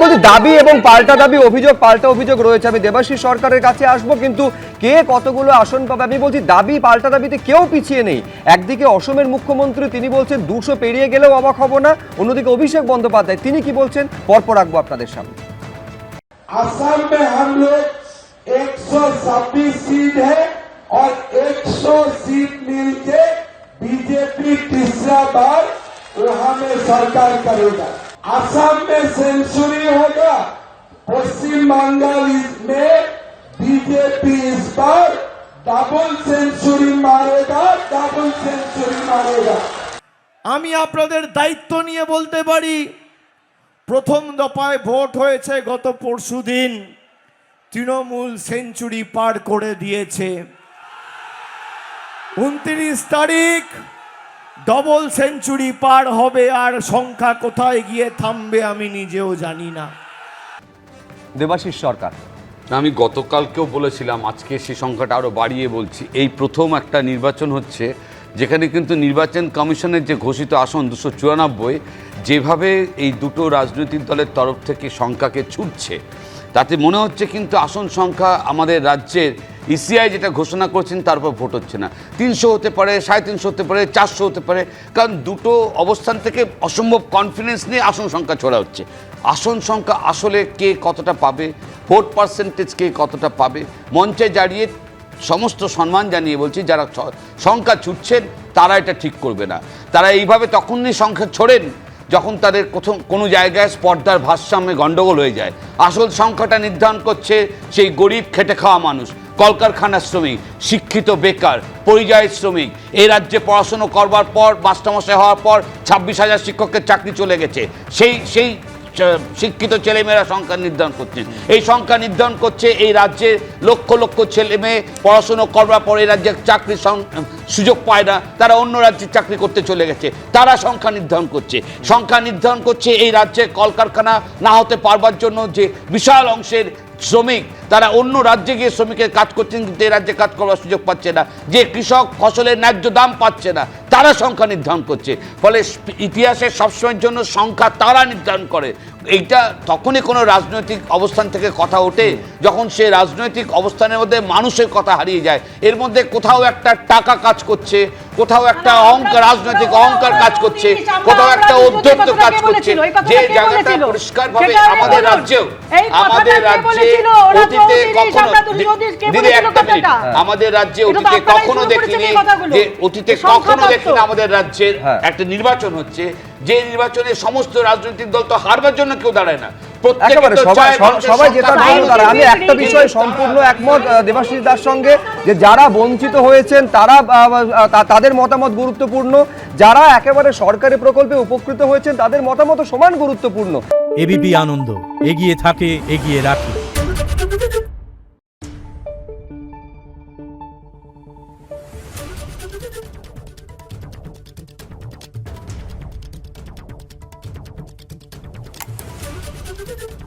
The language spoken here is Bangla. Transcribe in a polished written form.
বলছি দাবি এবং পাল্টা দাবি, অভিযোগ পাল্টা অভিযোগ রয়েছে। আমি দেবাশিস সরকারের কাছে আসবো, কিন্তু কে কতগুলো আসন পাবে? আমি বলছি দাবি পাল্টা দাবিতে কেউ পিছিয়ে নেই। একদিকে অসমের মুখ্যমন্ত্রী, তিনি বলছেন 200 পেরিয়ে গেলেও অবাক হব না। অন্যদিকে অভিষেক বন্দ্যোপাধ্যায় তিনি কি বলছেন, পরপর রাখবো আপনাদের সামনে। असम में हम लोग 126 सीट है और 100 सीट मिलके बीजेपी तीसरा बार वहां में सरकार करेगा। असम में सेंचुरी होगा, पश्चिम बंगाल में बीजेपी इस बार डबल सेंचुरी मारेगा, डबल सेंचुरी मारेगा। আমি আপনাদের দায়িত্ব নিয়ে বলতে পারি, প্রথম দফায় ভোট হয়েছে গত পরশুদিন, তৃণমূল সেঞ্চুরি পার করে দিয়েছে। 29 তারিখ ডবল সেঞ্চুরি পার হবে, আর সংখ্যা কোথায় গিয়ে থামবে আমি নিজেও জানি না। দেবাশিস সরকার, আমি গতকালকেও বলেছিলাম, আজকে সেই সংখ্যাটা আরও বাড়িয়ে বলছি। এই প্রথম একটা নির্বাচন হচ্ছে যেখানে কিন্তু নির্বাচন কমিশনের যে ঘোষিত আসন 294, যেভাবে এই দুটো রাজনৈতিক দলের তরফ থেকে সংখ্যাকে ছুটছে, তাতে মনে হচ্ছে কিন্তু আসন সংখ্যা আমাদের রাজ্যের ইসিআই যেটা ঘোষণা করছেন তার উপর ভোট হচ্ছে না। 300 হতে পারে, 350 হতে পারে, 400 হতে পারে, কারণ দুটো অবস্থান থেকে অসম্ভব কনফিডেন্স নিয়ে আসন সংখ্যা ছোড়া হচ্ছে। আসন সংখ্যা আসলে কে কতটা পাবে, ভোট পার্সেন্টেজ কে কতটা পাবে, মঞ্চে দাঁড়িয়ে সমস্ত সম্মান জানিয়ে বলছি, যারা সংখ্যা ছুটছেন তারা এটা ঠিক করবে না। তারা এইভাবে তখনই সংখ্যা ছোড়েন যখন তাদের কোনো জায়গায় স্পর্ধার ভারসাম্যে গণ্ডগোল হয়ে যায়। আসল সংখ্যাটা নির্ধারণ করছে সেই গরিব খেটে খাওয়া মানুষ, কলকারখানার শ্রমিক, শিক্ষিত বেকার, পরিযায়ী শ্রমিক। এই রাজ্যে পড়াশুনো করবার পর, মাস্টারমশাই হওয়ার পর 26,000 শিক্ষকের চাকরি চলে গেছে। সেই শিক্ষিত ছেলেমেয়েরা সংখ্যা নির্ধারণ করছেন। এই সংখ্যা নির্ধারণ করছে এই রাজ্যে লক্ষ লক্ষ ছেলে মেয়ে পড়াশুনো করবার পর এই রাজ্যে চাকরির সুযোগ পায় না, তারা অন্য রাজ্যে চাকরি করতে চলে গেছে, তারা সংখ্যা নির্ধারণ করছে। সংখ্যা নির্ধারণ করছে এই রাজ্যে কলকারখানা না হতে পারবার জন্য যে বিশাল অংশের শ্রমিক, তারা অন্য রাজ্যে গিয়ে শ্রমিকের কাজ করছেন কিন্তু এই রাজ্যে কাজ করার সুযোগ পাচ্ছে না। যে কৃষক ফসলের ন্যায্য দাম পাচ্ছে না, তারা সংখ্যা নির্ধারণ করছে। ফলে ইতিহাসে সবসময়ের জন্য সংখ্যা তারা নির্ধারণ করে। এইটা তখনই কোনো রাজনৈতিক অবস্থান থেকে কথা ওঠে যখন সে রাজনৈতিক অবস্থানের মধ্যে মানুষের কথা হারিয়ে যায়। এর মধ্যে কোথাও একটা টাকা কাজ করছে, কোথাও একটা অহংকার, রাজনৈতিক অহংকার কাজ করছে, কোথাও একটা ঔদ্ধত্য কাজ করছে। যে জায়গাটা পরিষ্কারভাবে আমাদের রাজ্যে অতীতে কখনো, দিদি একটা মিনিট, আমাদের রাজ্যে অতীতে কখনো দেখিনি, যে অতীতে কখনো দেখিনি আমাদের রাজ্যের একটা নির্বাচন হচ্ছে যে নির্বাচনে সমস্ত রাজনৈতিক দল তো হারবার জন্য কেউ দাঁড়ায় না, সবাই জেতার জন্য দাঁড়ায়। আমি একটা বিষয়ে সম্পূর্ণ একমত দেবাশিস দার সঙ্গে, যে যারা বঞ্চিত হয়েছেন তারা, তাদের মতামত গুরুত্বপূর্ণ, যারা একেবারে সরকারি প্রকল্পে উপকৃত হয়েছেন তাদের মতামত সমান গুরুত্বপূর্ণ। এবিপি আনন্দ, এগিয়ে থাকে, এগিয়ে রাখে। Thank you.